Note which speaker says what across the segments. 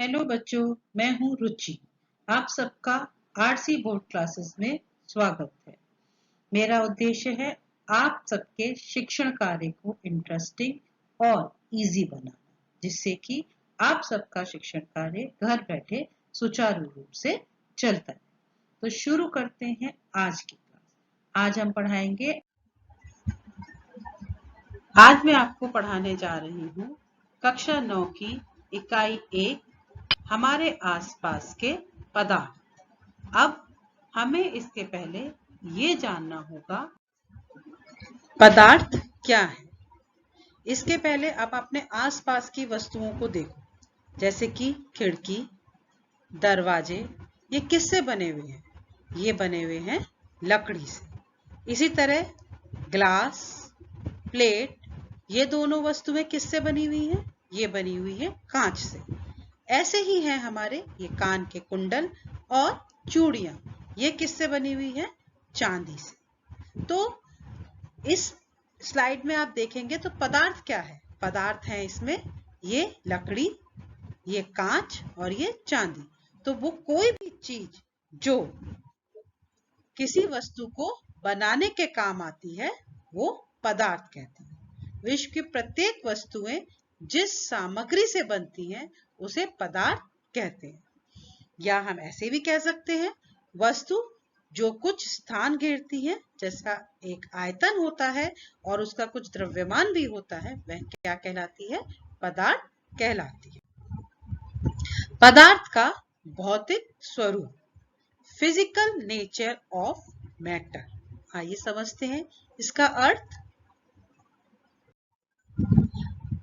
Speaker 1: Hello बच्चों, मैं हूँ रुचि। आप सबका आरसी बोर्ड क्लासेस में स्वागत है। मेरा उद्देश्य है आप सबके शिक्षण कार्य को इंटरेस्टिंग और इजी बनाना, जिससे कि आप सबका शिक्षण कार्य घर बैठे सुचारू रूप से चलता है। तो शुरू करते हैं आज की क्लास। आज मैं आपको पढ़ाने जा रही हूँ कक्षा 9 की इकाई 1, हमारे आसपास के पदार्थ। अब हमें इसके पहले ये जानना होगा पदार्थ क्या है। इसके पहले आप अपने आसपास की वस्तुओं को देखो, जैसे कि खिड़की, दरवाजे, ये किससे बने हुए हैं? ये बने हुए हैं लकड़ी से। इसी तरह ग्लास, प्लेट, ये दोनों वस्तुएं किससे बनी हुई हैं? ये बनी हुई है कांच से। ऐसे ही है हमारे ये कान के कुंडल और चूड़ियां, ये किससे बनी हुई है? चांदी से। तो इस स्लाइड में आप देखेंगे तो पदार्थ क्या है? पदार्थ है इसमें ये लकड़ी, ये कांच और ये चांदी। तो वो कोई भी चीज जो किसी वस्तु को बनाने के काम आती है वो पदार्थ कहते हैं। विश्व की प्रत्येक वस्तुएं जिस सामग्री से बनती हैं उसे पदार्थ कहते हैं। या हम ऐसे भी कह सकते हैं वस्तु जो कुछ स्थान घेरती है, जैसा एक आयतन होता है और उसका कुछ द्रव्यमान भी होता है, वह क्या कहलाती है? पदार्थ कहलाती है। पदार्थ का भौतिक स्वरूप, फिजिकल नेचर ऑफ मैटर। आइए समझते हैं इसका अर्थ।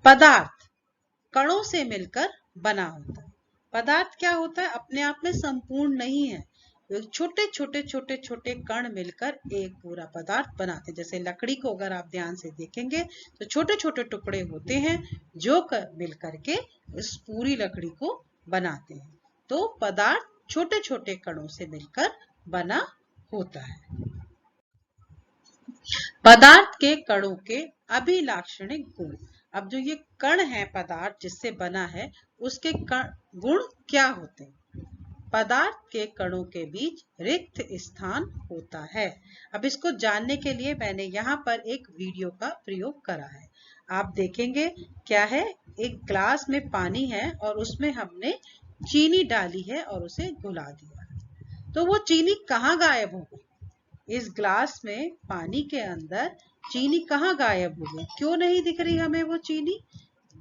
Speaker 1: पदार्थ कणों से मिलकर बना होता है। पदार्थ क्या होता है? अपने आप में संपूर्ण नहीं है, छोटे छोटे कण मिलकर एक पूरा पदार्थ बनाते हैं। जैसे लकड़ी को अगर आप ध्यान से देखेंगे तो छोटे छोटे टुकड़े होते हैं जो मिलकर के इस पूरी लकड़ी को बनाते हैं। तो पदार्थ छोटे छोटे कणों से मिलकर बना होता है। पदार्थ के कणों के अभिलाक्षणिक गुण। अब जो ये कण है पदार्थ जिससे बना है, उसके गुण क्या होते हैं? पदार्थ के कणों के बीच रिक्त स्थान होता है। अब इसको जानने के लिए मैंने यहाँ पर एक वीडियो का प्रयोग करा है। आप देखेंगे क्या है, एक ग्लास में पानी है और उसमें हमने चीनी डाली है और उसे घुला दिया। तो वो चीनी कहाँ गायब हो गई? इस ग्लास में पानी के अंदर चीनी कहाँ गायब हो गई? क्यों नहीं दिख रही हमें वो चीनी?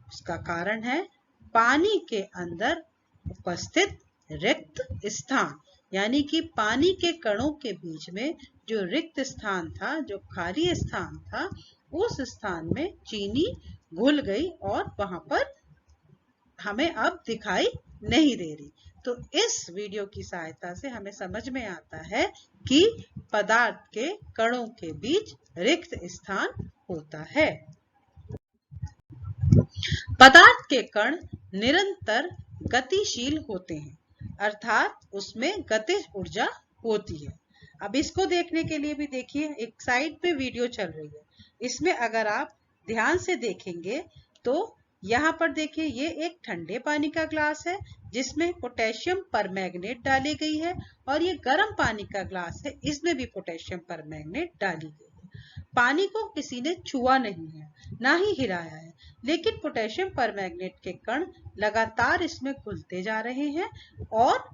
Speaker 1: उसका कारण है पानी के अंदर उपस्थित रिक्त स्थान, यानी कि पानी के कणों के बीच में जो रिक्त स्थान था, जो खाली स्थान था, उस स्थान में चीनी घुल गई और वहां पर हमें अब दिखाई नहीं दे रही। तो इस वीडियो की सहायता से हमें समझ में आता है कि पदार्थ के कणों के बीच रिक्त स्थान होता है। पदार्थ के कण निरंतर गतिशील होते हैं, अर्थात उसमें गतिज ऊर्जा होती है। अब इसको देखने के लिए भी देखिए, एक साइड पे वीडियो चल रही है। इसमें अगर आप ध्यान से देखेंगे तो यहाँ पर देखिए, ये एक ठंडे पानी का ग्लास है जिसमें पोटेशियम परमैंगनेट डाली गई है, और ये गर्म पानी का ग्लास है, इसमें भी पोटेशियम परमैंगनेट डाली गई है। पानी को किसी ने छुआ नहीं है, ना ही हिलाया है, लेकिन पोटेशियम परमैंगनेट के कण लगातार इसमें घुलते जा रहे हैं और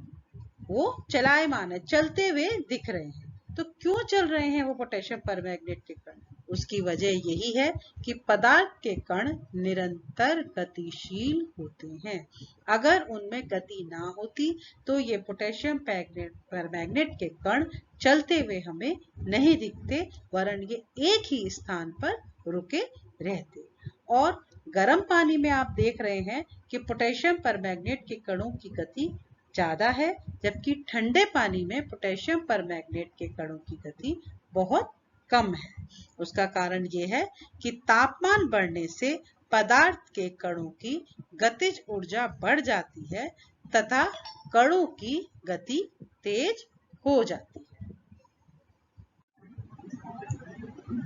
Speaker 1: वो चलायमान है, चलते हुए दिख रहे हैं। तो क्यों चल रहे हैं वो पोटेशियम परमैंगनेट के कण? उसकी वजह यही है कि पदार्थ के कण निरंतर गतिशील होते हैं। अगर उनमें गति ना होती तो ये पोटेशियम परमैंगनेट के कण चलते हुए हमें नहीं दिखते, वरन ये एक ही स्थान पर रुके रहते। और गर्म पानी में आप देख रहे हैं कि पोटेशियम परमैंगनेट के कणों की गति ज्यादा है, जबकि ठंडे पानी में पोटेशियम परमैंगनेट के कणों की गति बहुत कम है। उसका कारण ये है कि तापमान बढ़ने से पदार्थ के कणों की गतिज ऊर्जा बढ़ जाती है तथा कणों की गति तेज हो जाती है।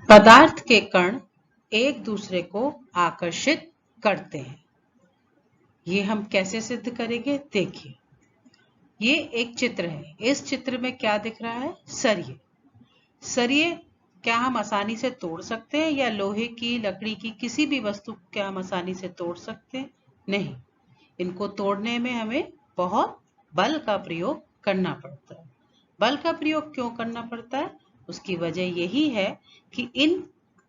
Speaker 1: पदार्थ के कण एक दूसरे को आकर्षित करते हैं। ये हम कैसे सिद्ध करेंगे, देखिए ये एक चित्र है। इस चित्र में क्या दिख रहा है, सरिये। सरिये क्या हम आसानी से तोड़ सकते हैं, या लोहे की, लकड़ी की, किसी भी वस्तु को क्या हम आसानी से तोड़ सकते हैं? नहीं, इनको तोड़ने में हमें बहुत बल का प्रयोग करना पड़ता है। बल का प्रयोग क्यों करना पड़ता है? उसकी वजह यही है कि इन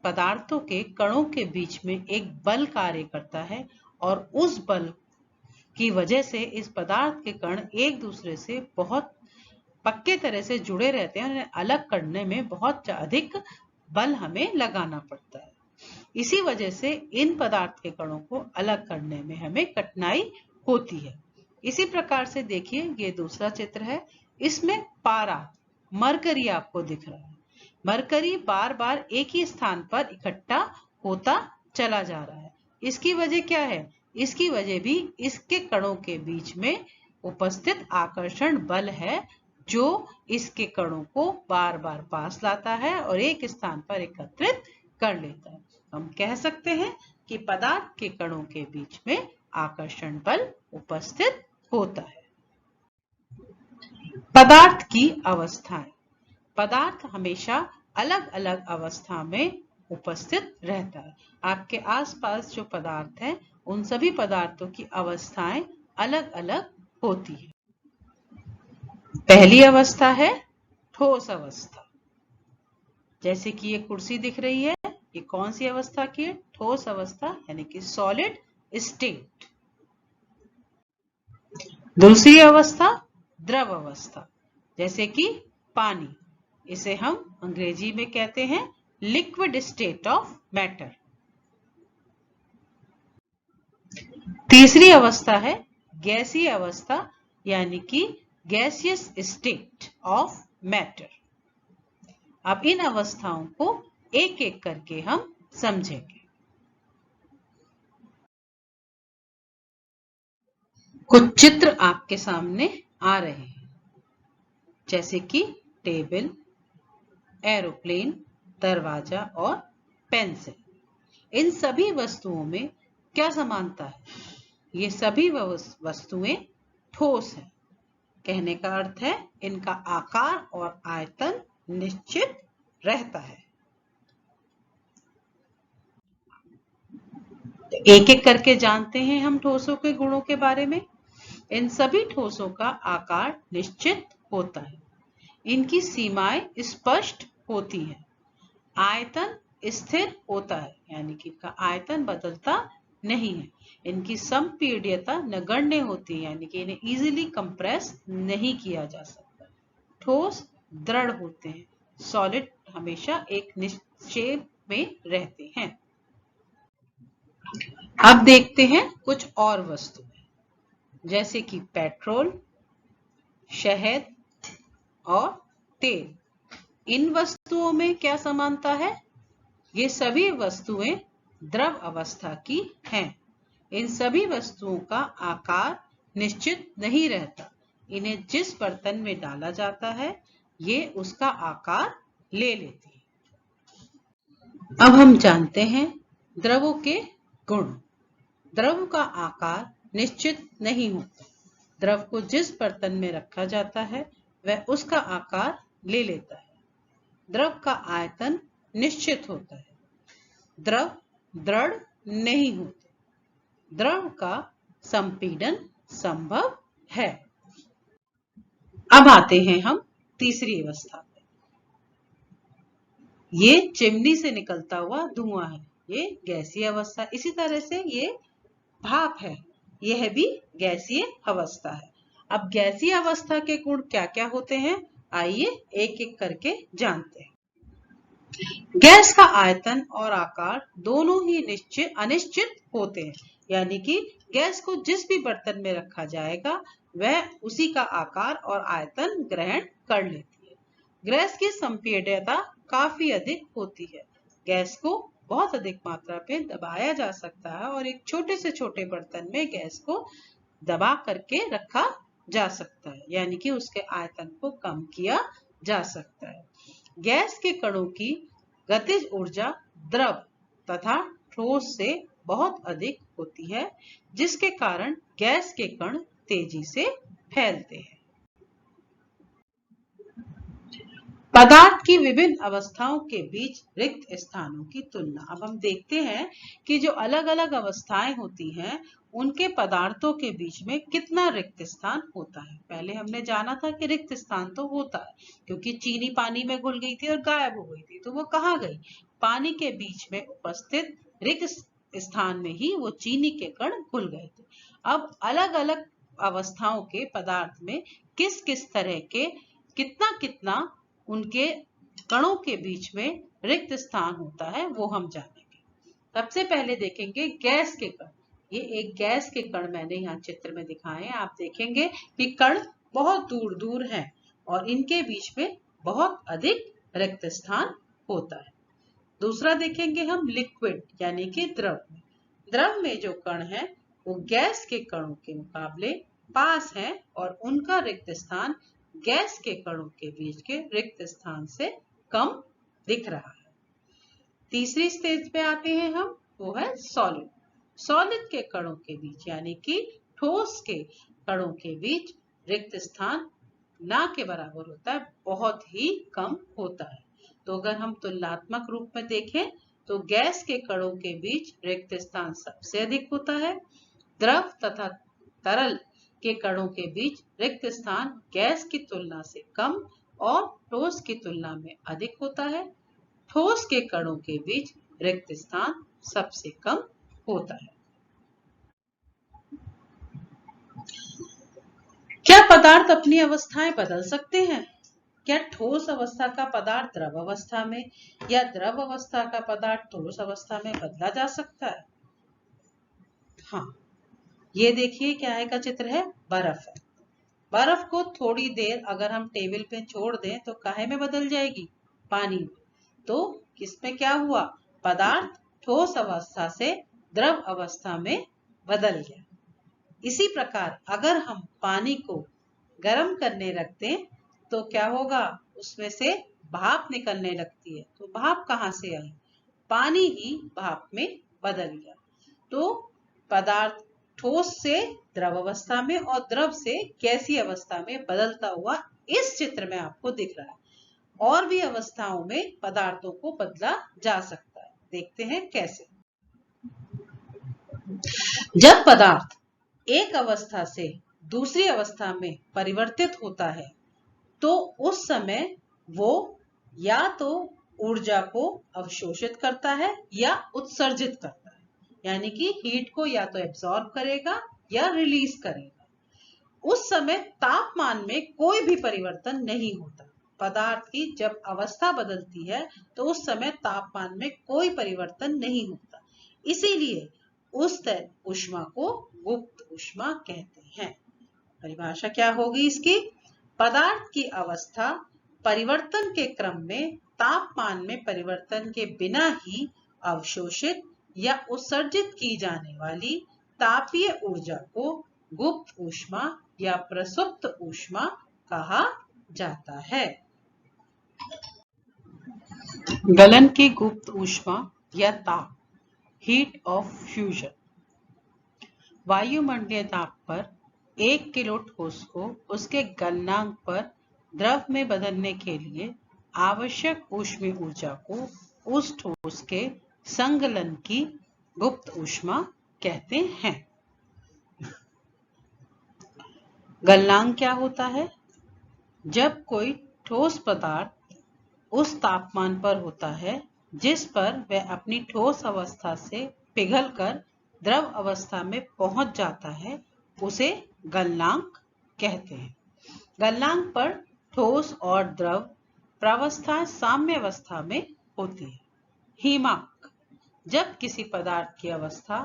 Speaker 1: पदार्थों के कणों के बीच में एक बल कार्य करता है, और उस बल की वजह से इस पदार्थ के कण एक दूसरे से बहुत पक्के तरह से जुड़े रहते हैं। उन्हें अलग करने में बहुत अधिक बल हमें लगाना पड़ता है। इसी वजह से इन पदार्थ के कणों को अलग करने में हमें कठिनाई होती है। इसी प्रकार से देखिए, ये दूसरा चित्र है। इसमें पारा, मरकरी आपको दिख रहा है। मरकरी बार बार एक ही स्थान पर इकट्ठा होता चला जा रहा है। इसकी वजह क्या है? इसकी वजह भी इसके कणों के बीच में उपस्थित आकर्षण बल है, जो इसके कणों को बार बार पास लाता है और एक स्थान पर एकत्रित कर लेता है। हम कह सकते हैं कि पदार्थ के कणों के बीच में आकर्षण बल उपस्थित होता है। पदार्थ की अवस्थाएं। पदार्थ हमेशा अलग अलग अवस्था में उपस्थित रहता है। आपके आसपास जो पदार्थ हैं, उन सभी पदार्थों की अवस्थाएं अलग अलग होती है। पहली अवस्था है ठोस अवस्था। जैसे कि ये कुर्सी दिख रही है, ये कौन सी अवस्था की है? ठोस अवस्था, यानी कि सॉलिड स्टेट। दूसरी अवस्था द्रव अवस्था, जैसे कि पानी, इसे हम अंग्रेजी में कहते हैं लिक्विड स्टेट ऑफ मैटर। तीसरी अवस्था है गैसीय अवस्था, यानी कि गैसियस स्टेट ऑफ मैटर। अब इन अवस्थाओं को एक एक करके हम समझेंगे। कुछ चित्र आपके सामने आ रहे हैं, जैसे कि टेबल, एरोप्लेन, दरवाजा और पेंसिल। इन सभी वस्तुओं में क्या समानता है? ये सभी वस्तुएं ठोस हैं। कहने का अर्थ है इनका आकार और आयतन निश्चित रहता है। एक एक करके जानते हैं हम ठोसों के गुणों के बारे में। इन सभी ठोसों का आकार निश्चित होता है, इनकी सीमाएं स्पष्ट होती हैं, आयतन स्थिर होता है, यानी कि इनका आयतन बदलता नहीं है, इनकी संपीड्यता नगण्य होती है, यानी कि इन्हें इजीली कंप्रेस नहीं किया जा सकता। ठोस दृढ़ होते हैं, सॉलिड हमेशा एक निश्चय में रहते हैं। अब देखते हैं कुछ और वस्तुएं, जैसे कि पेट्रोल, शहद और तेल। इन वस्तुओं में क्या समानता है? ये सभी वस्तुएं द्रव अवस्था की हैं। इन सभी वस्तुओं का आकार निश्चित नहीं रहता। इन्हें जिस बर्तन में डाला जाता है, ये उसका आकार ले लेती है। अब हम जानते हैं द्रवों के गुण। द्रव का आकार निश्चित नहीं होता। द्रव को जिस बर्तन में रखा जाता है, वह उसका आकार ले लेता है। द्रव का आयतन निश्चित होता है। द्रव दृढ़ नहीं होते। द्रव का संपीड़न संभव है। अब आते हैं हम तीसरी अवस्था पे। ये चिमनी से निकलता हुआ धुआं है, ये गैसीय अवस्था। इसी तरह से ये भाप है, यह भी गैसीय अवस्था है। अब गैसीय अवस्था के गुण क्या क्या होते हैं, आइए एक एक करके जानते हैं। गैस का आयतन और आकार दोनों ही अनिश्चित होते हैं, यानी कि गैस को जिस भी बर्तन में रखा जाएगा, वह उसी का आकार और आयतन ग्रहण कर लेती है। गैस की संपीड्यता काफी अधिक होती है। गैस को बहुत अधिक मात्रा में दबाया जा सकता है और एक छोटे से छोटे बर्तन में गैस को दबा करके रखा जा सकता है, यानी कि उसके आयतन को कम किया जा सकता है। गैस के कणों की गतिज ऊर्जा द्रव तथा ठोस से बहुत अधिक होती है, जिसके कारण गैस के कण तेजी से फैलते हैं। पदार्थ की विभिन्न अवस्थाओं के बीच रिक्त स्थानों की तुलना। अब हम देखते हैं कि जो अलग अलग अवस्थाएं होती हैं, उनके पदार्थों के बीच में कितना रिक्त स्थान होता है। पहले हमने जाना था कि रिक्त स्थान तो होता है, क्योंकि चीनी पानी में घुल गई थी और गायब हो गई थी, तो वो कहाँ गई? पानी के बीच में उपस्थित रिक्त स्थान में ही वो चीनी के कण घुल गए थे। अब अलग अलग अवस्थाओं के पदार्थ में किस किस तरह के कितना कितना उनके कणों के बीच में रिक्त स्थान होता है, वो हम जानेंगे। सबसे पहले देखेंगे गैस के कण। ये एक गैस के कण मैंने यहाँ चित्र में दिखाए हैं। आप देखेंगे कि कण बहुत दूर दूर हैं और इनके बीच में बहुत अधिक रिक्त स्थान होता है। दूसरा देखेंगे हम लिक्विड यानी कि द्रव में। द्रव में जो कण है वो गैस के कणों के मुकाबले पास है और उनका रिक्त स्थान गैस के कणों के बीच के रिक्त स्थान से कम दिख रहा है। तीसरी स्टेज पे आते हैं हम, वो है सॉलिड। सॉलिड के कणों के बीच यानी कि ठोस के कणों के बीच रिक्त स्थान ना के बराबर होता है, बहुत ही कम होता है। तो अगर हम तुलनात्मक रूप में देखें तो गैस के कणों के बीच रिक्त स्थान सबसे अधिक होता है। द्रव तथा तरल के कणों के बीच रिक्त स्थान गैस की तुलना से कम और ठोस की तुलना में अधिक होता है। ठोस के कणों के बीच रिक्त स्थान सबसे कम होता है। क्या पदार्थ अपनी अवस्थाएं बदल सकते हैं? क्या ठोस अवस्था का पदार्थ द्रव अवस्था में या द्रव अवस्था का पदार्थ ठोस अवस्था में बदला जा सकता है? हाँ, ये देखिए क्या है का चित्र है, बर्फ है। बर्फ को थोड़ी देर अगर हम टेबल पे छोड़ दें तो काहे में बदल जाएगी? पानी में। तो किसमें क्या हुआ? पदार्थ ठोस अवस्था से द्रव अवस्था में बदल गया। इसी प्रकार अगर हम पानी को गर्म करने रख दें तो क्या होगा? उसमें से भाप निकलने लगती है। तो भाप कहाँ से आई? पानी ही भाप में बदल गया। तो पदार्थ ठोस से द्रव अवस्था में और द्रव से गैसीय अवस्था में बदलता हुआ इस चित्र में आपको दिख रहा है। और भी अवस्थाओं में पदार्थों को बदला जा सकता है। देखते हैं कैसे। जब पदार्थ एक अवस्था से दूसरी अवस्था में परिवर्तित होता है तो उस समय वो या तो ऊर्जा को अवशोषित करता है या उत्सर्जित करता है, यानी कि हीट को या तो एब्सॉर्ब करेगा या रिलीज करेगा। उस समय तापमान में कोई भी परिवर्तन नहीं होता। पदार्थ की जब अवस्था बदलती है तो उस समय तापमान में कोई परिवर्तन नहीं होता, इसीलिए उस ऊष्मा को गुप्त ऊष्मा कहते हैं। परिभाषा क्या होगी इसकी? पदार्थ की अवस्था परिवर्तन के क्रम में तापमान में परिवर्तन के बिना ही अवशोषित या उत्सर्जित की जाने वाली तापीय ऊर्जा को गुप्त ऊष्मा या प्रसुप्त ऊष्मा कहा जाता है। गलन की गुप्त ऊष्मा या ताप, हीट ऑफ फ्यूजन। वायुमंडलीय ताप पर 1 किलो ठोस को उसके गलनांक पर द्रव में बदलने के लिए आवश्यक ऊष्मीय ऊर्जा को उस ठोस के संगलन की गुप्त ऊष्मा कहते हैं। गलनांक क्या होता है? जब कोई ठोस पदार्थ उस तापमान पर होता है जिस पर वह अपनी ठोस अवस्था से पिघलकर द्रव अवस्था में पहुंच जाता है, उसे गलनांक कहते हैं। गलनांक पर ठोस और द्रव प्रावस्था साम्य अवस्था में होती है। हिमांक, जब किसी पदार्थ की अवस्था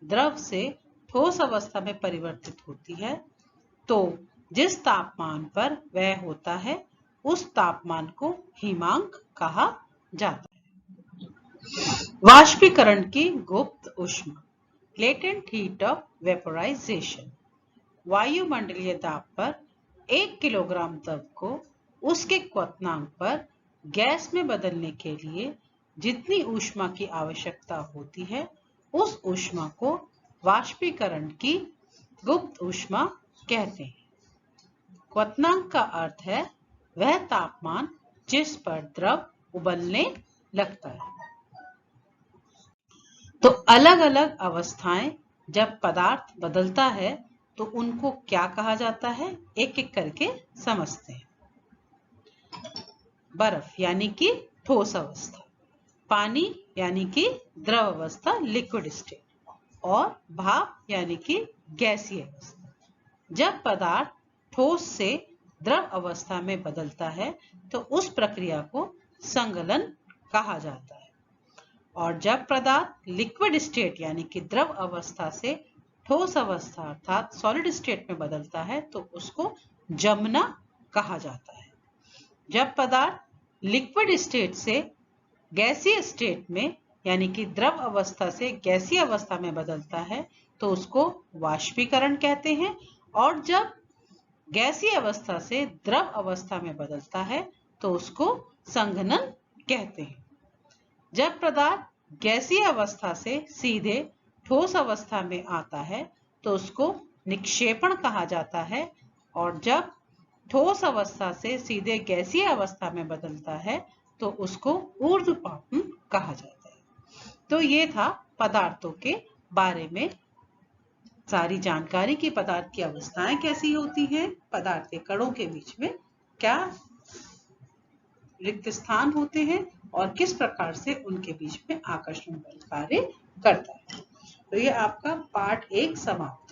Speaker 1: द्रव से ठोस अवस्था में परिवर्तित होती है तो जिस तापमान पर वह होता है उस तापमान को हिमांक कहा जाता है। वाष्पीकरण की गुप्त ऊष्मा, लेटेंट हीट ऑफ वेपोराइजेशन। वायुमंडलीय दाब पर 1 किलोग्राम द्रव को उसके क्वथनांक पर गैस में बदलने के लिए जितनी ऊष्मा की आवश्यकता होती है उस ऊष्मा को वाष्पीकरण की गुप्त ऊष्मा कहते हैं। क्वथनांक का अर्थ है वह तापमान जिस पर द्रव उबलने लगता है। तो अलग अलग अवस्थाएं जब पदार्थ बदलता है तो उनको क्या कहा जाता है, एक एक करके समझते हैं। बर्फ यानी कि ठोस अवस्था, पानी यानी कि द्रव अवस्था लिक्विड स्टेट, और भाप यानी कि गैसीय अवस्था। जब पदार्थ ठोस से द्रव अवस्था में बदलता है तो उस प्रक्रिया को संगलन कहा जाता है। और जब पदार्थ लिक्विड स्टेट यानी कि द्रव अवस्था से ठोस अवस्था अर्थात सॉलिड स्टेट में बदलता है तो उसको जमना कहा जाता है। जब पदार्थ लिक्विड स्टेट से गैसीय स्टेट में यानी कि द्रव अवस्था से गैसीय अवस्था में बदलता है तो उसको वाष्पीकरण कहते हैं। और जब गैसीय अवस्था से द्रव अवस्था में बदलता है तो उसको संघनन कहते हैं। जब पदार्थ गैसीय अवस्था से सीधे ठोस अवस्था में आता है तो उसको निक्षेपण कहा जाता है। और जब ठोस अवस्था से सीधे गैसीय अवस्था में बदलता है तो उसको ऊर्ध्वपातन कहा जाता है। तो ये था पदार्थों के बारे में सारी जानकारी की पदार्थ की अवस्थाएं कैसी होती हैं, पदार्थ के कणों के बीच में क्या रिक्त स्थान होते हैं और किस प्रकार से उनके बीच में आकर्षण बल कार्य करता है। तो ये आपका पार्ट 1 समाप्त।